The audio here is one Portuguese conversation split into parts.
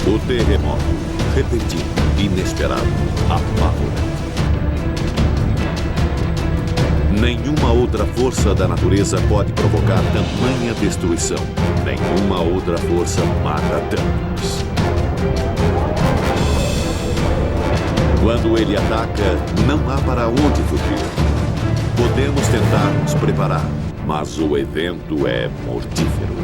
O terremoto, repentino, inesperado, apavorante. Nenhuma outra força da natureza pode provocar tamanha destruição. Nenhuma outra força mata tantos. Quando ele ataca, não há para onde fugir. Podemos tentar nos preparar, mas o evento é mortífero.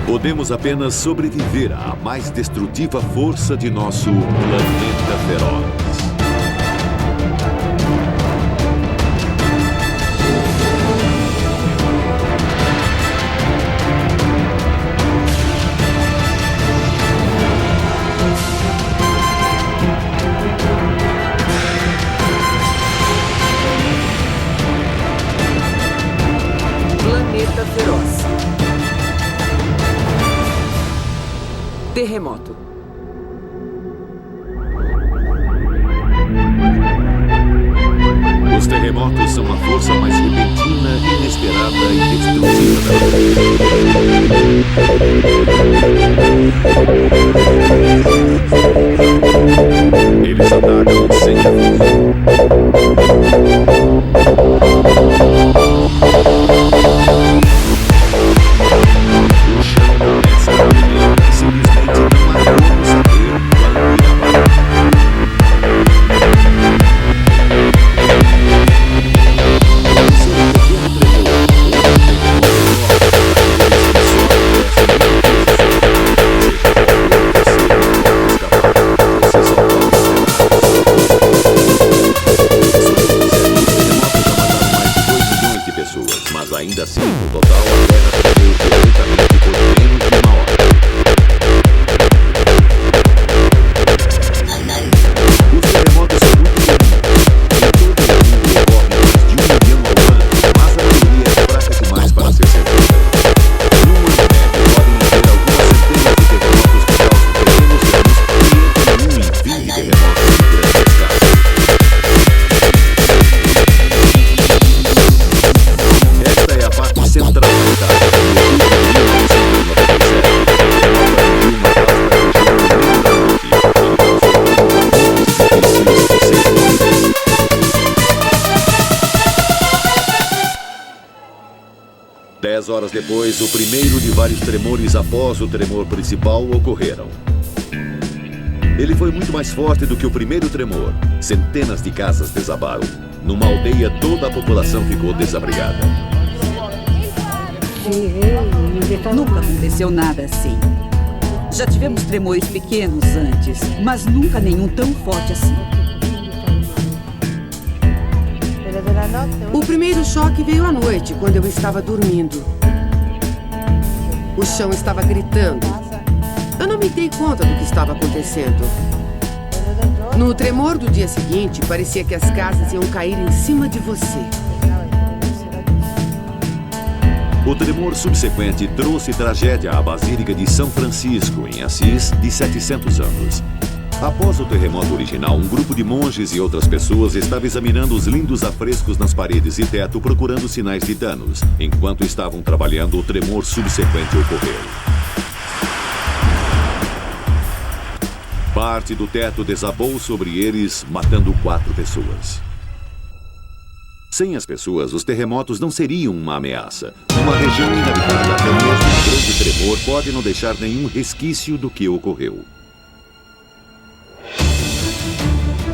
Podemos apenas sobreviver à mais destrutiva força de nosso planeta feroz. Planeta feroz. Terremoto. Os terremotos são a força mais repentina, inesperada e destrutiva da Eles atacam sem aviso. O chão começa a tremer, simplesmente não há como saber quando irá parar. Mas ainda assim, no total, a Terra tremeu violentamente por menos de uma hora. Os terremotos são muito comuns. Em todo o mundo ocorrem mais de 1 milhão ao ano, mas a maioria é fraca demais para ser certeza. No ano médio, podem haver algumas centenas de terremotos que causam pequenos danos e entre 1 e 20 terremotos de grande escala. Esta é a parte central da Itália. Dez horas depois, o primeiro de vários tremores após o tremor principal ocorreram. Ele foi muito mais forte do que o primeiro tremor. Centenas de casas desabaram. Numa aldeia, toda a população ficou desabrigada. Nunca aconteceu nada assim. Já tivemos tremores pequenos antes, mas nunca nenhum tão forte assim. O primeiro choque veio à noite, quando eu estava dormindo. O chão estava gritando. Eu não me dei conta do que estava acontecendo. No tremor do dia seguinte, parecia que as casas iam cair em cima de você. O tremor subsequente trouxe tragédia à Basílica de São Francisco, em Assis, de 700 anos. Após o terremoto original, um grupo de monges e outras pessoas estava examinando os lindos afrescos nas paredes e teto procurando sinais de danos. Enquanto estavam trabalhando, o tremor subsequente ocorreu. Parte do teto desabou sobre eles, matando 4 pessoas. Sem as pessoas, os terremotos não seriam uma ameaça. Numa região inabitada, até mesmo um grande tremor pode não deixar nenhum resquício do que ocorreu.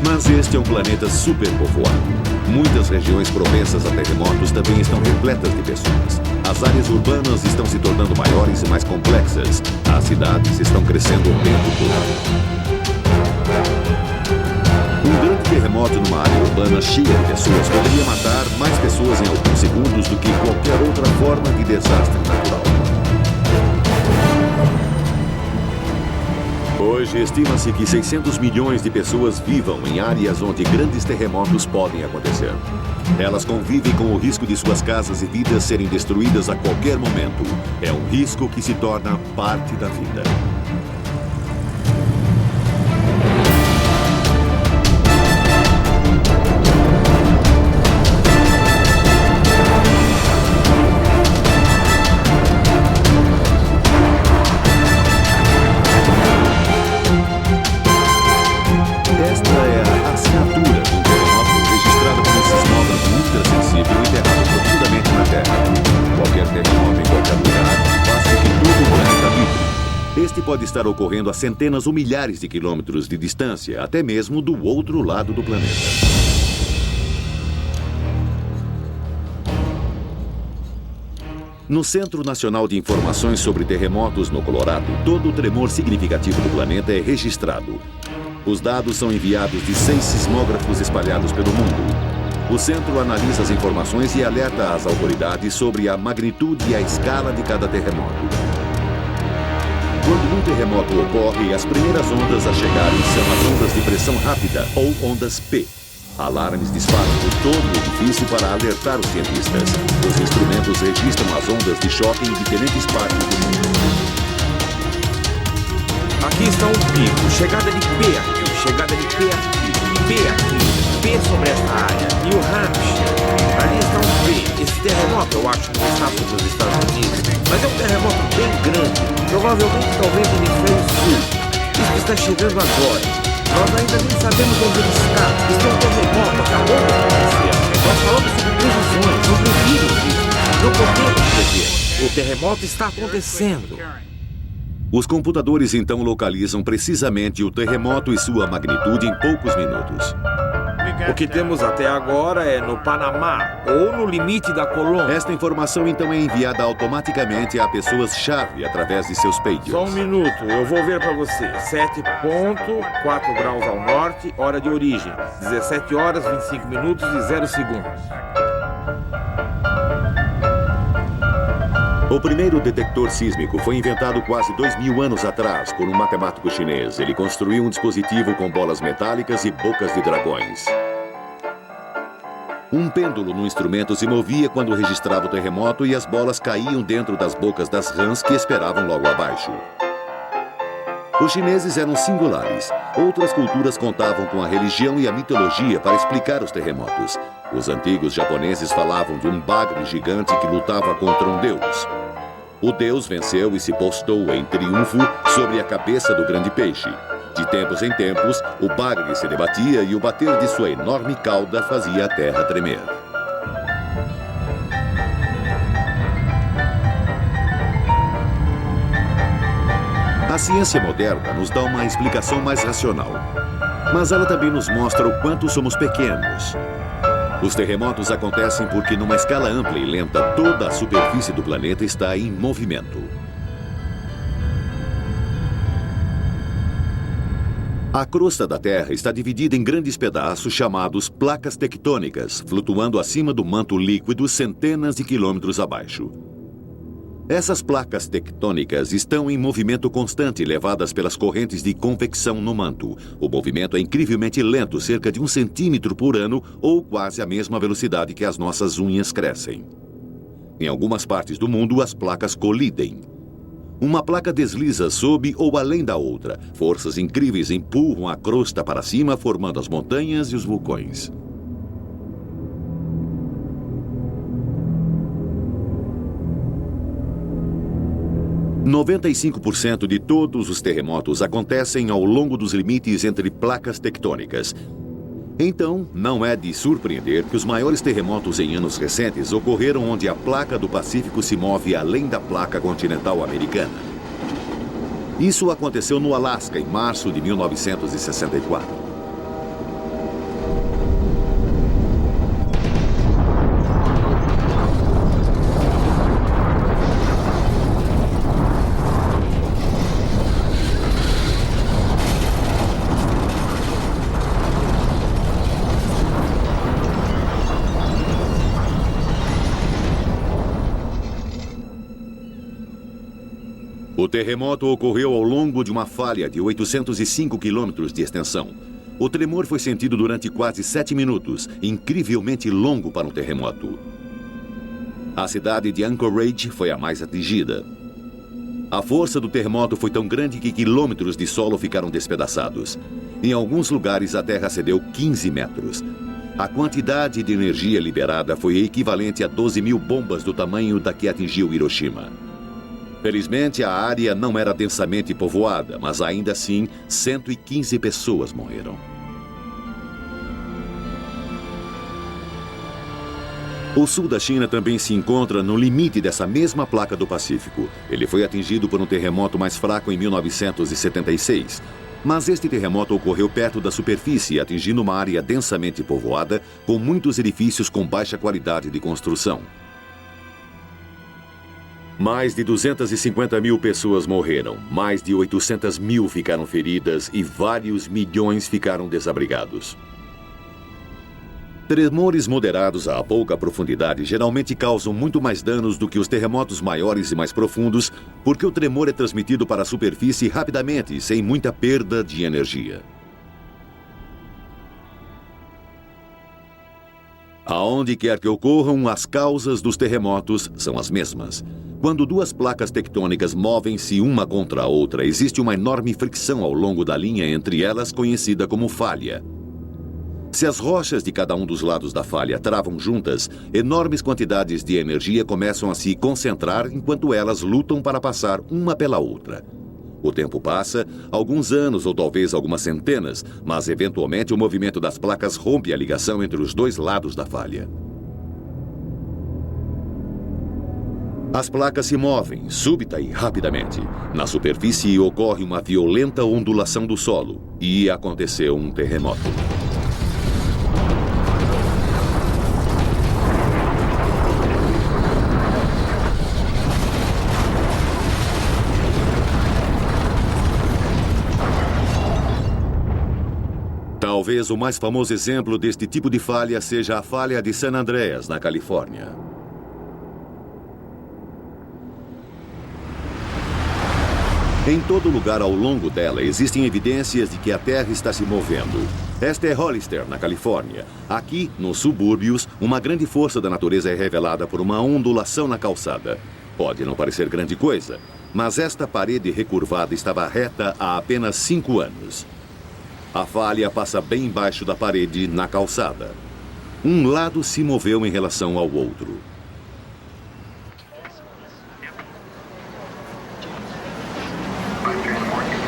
Mas este é um planeta superpovoado. Muitas regiões propensas a terremotos também estão repletas de pessoas. As áreas urbanas estão se tornando maiores e mais complexas. As cidades estão crescendo o tempo todo. Um grande terremoto numa área urbana cheia de pessoas poderia matar mais pessoas em alguns segundos do que qualquer outra forma de desastre natural. Hoje, estima-se que 600 milhões de pessoas vivam em áreas onde grandes terremotos podem acontecer. Elas convivem com o risco de suas casas e vidas serem destruídas a qualquer momento. É um risco que se torna parte da vida. pode estar ocorrendo a centenas ou milhares de quilômetros de distância, até mesmo do outro lado do planeta. No Centro Nacional de Informações sobre Terremotos no Colorado, todo o tremor significativo do planeta é registrado. Os dados são enviados de 6 sismógrafos espalhados pelo mundo. O centro analisa as informações e alerta as autoridades sobre a magnitude e a escala de cada terremoto. Quando um terremoto ocorre, as primeiras ondas a chegarem são as ondas de pressão rápida, ou ondas P. Alarmes disparam por todo o edifício para alertar os cientistas. Os instrumentos registram as ondas de choque em diferentes partes do mundo. Aqui está um pico, chegada de P aqui, chegada de P aqui, P aqui, P sobre esta área, New Hampshire. Ali está um P. Esse terremoto, eu acho, não está sobre os Estados Unidos, mas é um terremoto bem grande, provavelmente talvez no hemisfério sul. Isso está chegando agora. Nós ainda nem sabemos onde ele está. Isso é um terremoto, acabou de acontecer. Nós falamos sobre previsões, sobre o vírus disso. Não podemos prever. O terremoto está acontecendo. Os computadores então localizam precisamente o terremoto e sua magnitude em poucos minutos. O que temos até agora é no Panamá, ou no limite da Colômbia. Esta informação então é enviada automaticamente a pessoas-chave através de seus pagers. Só um minuto, eu vou ver para você. 7,4 graus ao norte, hora de origem. 17 horas, 25 minutos e 0 segundos. O primeiro detector sísmico foi inventado quase 2.000 anos atrás por um matemático chinês. Ele construiu um dispositivo com bolas metálicas e bocas de dragões. Um pêndulo no instrumento se movia quando registrava o terremoto e as bolas caíam dentro das bocas das rãs que esperavam logo abaixo. Os chineses eram singulares. Outras culturas contavam com a religião e a mitologia para explicar os terremotos. Os antigos japoneses falavam de um bagre gigante que lutava contra um deus. O deus venceu e se postou em triunfo sobre a cabeça do grande peixe. De tempos em tempos, o bagre se debatia e o bater de sua enorme cauda fazia a terra tremer. A ciência moderna nos dá uma explicação mais racional, mas ela também nos mostra o quanto somos pequenos. Os terremotos acontecem porque, numa escala ampla e lenta, toda a superfície do planeta está em movimento. A crosta da Terra está dividida em grandes pedaços chamados placas tectônicas, flutuando acima do manto líquido centenas de quilômetros abaixo. Essas placas tectônicas estão em movimento constante, levadas pelas correntes de convecção no manto. O movimento é incrivelmente lento, cerca de 1 centímetro por ano, ou quase a mesma velocidade que as nossas unhas crescem. Em algumas partes do mundo, as placas colidem. Uma placa desliza sob ou além da outra. Forças incríveis empurram a crosta para cima, formando as montanhas e os vulcões. – 95% de todos os terremotos acontecem ao longo dos limites entre placas tectônicas. Então, não é de surpreender que os maiores terremotos em anos recentes ocorreram onde a placa do Pacífico se move além da placa continental americana. Isso aconteceu no Alasca em março de 1964. O terremoto ocorreu ao longo de uma falha de 805 quilômetros de extensão. O tremor foi sentido durante quase 7 minutos, incrivelmente longo para um terremoto. A cidade de Anchorage foi a mais atingida. A força do terremoto foi tão grande que quilômetros de solo ficaram despedaçados. Em alguns lugares, a terra cedeu 15 metros. A quantidade de energia liberada foi equivalente a 12.000 bombas do tamanho da que atingiu Hiroshima. Felizmente, a área não era densamente povoada, mas ainda assim, 115 pessoas morreram. O sul da China também se encontra no limite dessa mesma placa do Pacífico. Ele foi atingido por um terremoto mais fraco em 1976. Mas este terremoto ocorreu perto da superfície, atingindo uma área densamente povoada, com muitos edifícios com baixa qualidade de construção. Mais de 250 mil pessoas morreram, mais de 800 mil ficaram feridas e vários milhões ficaram desabrigados. Tremores moderados a pouca profundidade geralmente causam muito mais danos do que os terremotos maiores e mais profundos, porque o tremor é transmitido para a superfície rapidamente, sem muita perda de energia. Aonde quer que ocorram, as causas dos terremotos são as mesmas. Quando duas placas tectônicas movem-se uma contra a outra, existe uma enorme fricção ao longo da linha entre elas, conhecida como falha. Se as rochas de cada um dos lados da falha travam juntas, enormes quantidades de energia começam a se concentrar enquanto elas lutam para passar uma pela outra. O tempo passa, alguns anos ou talvez algumas centenas, mas eventualmente o movimento das placas rompe a ligação entre os dois lados da falha. As placas se movem, súbita e rapidamente. Na superfície ocorre uma violenta ondulação do solo e aconteceu um terremoto. Talvez o mais famoso exemplo deste tipo de falha seja a falha de San Andreas, na Califórnia. Em todo lugar ao longo dela existem evidências de que a Terra está se movendo. Esta é Hollister, na Califórnia. Aqui, nos subúrbios, uma grande força da natureza é revelada por uma ondulação na calçada. Pode não parecer grande coisa, mas esta parede recurvada estava reta há apenas 5 anos. A falha passa bem embaixo da parede, na calçada. Um lado se moveu em relação ao outro.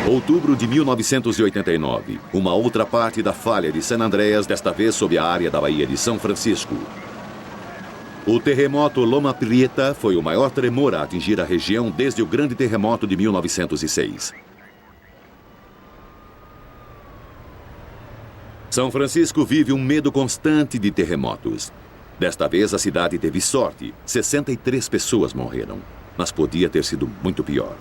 Outubro de 1989. Uma outra parte da falha de San Andreas, desta vez sob a área da Baía de São Francisco. O terremoto Loma Prieta foi o maior tremor a atingir a região desde o grande terremoto de 1906. São Francisco vive um medo constante de terremotos. Desta vez, a cidade teve sorte. 63 pessoas morreram. Mas podia ter sido muito pior.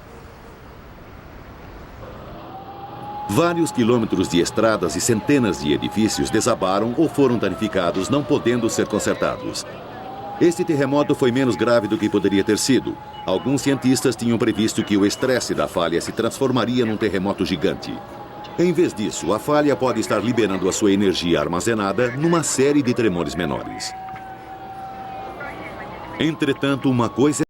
Vários quilômetros de estradas e centenas de edifícios desabaram ou foram danificados, não podendo ser consertados. Este terremoto foi menos grave do que poderia ter sido. Alguns cientistas tinham previsto que o estresse da falha se transformaria num terremoto gigante. Em vez disso, a falha pode estar liberando a sua energia armazenada numa série de tremores menores. Entretanto, uma coisa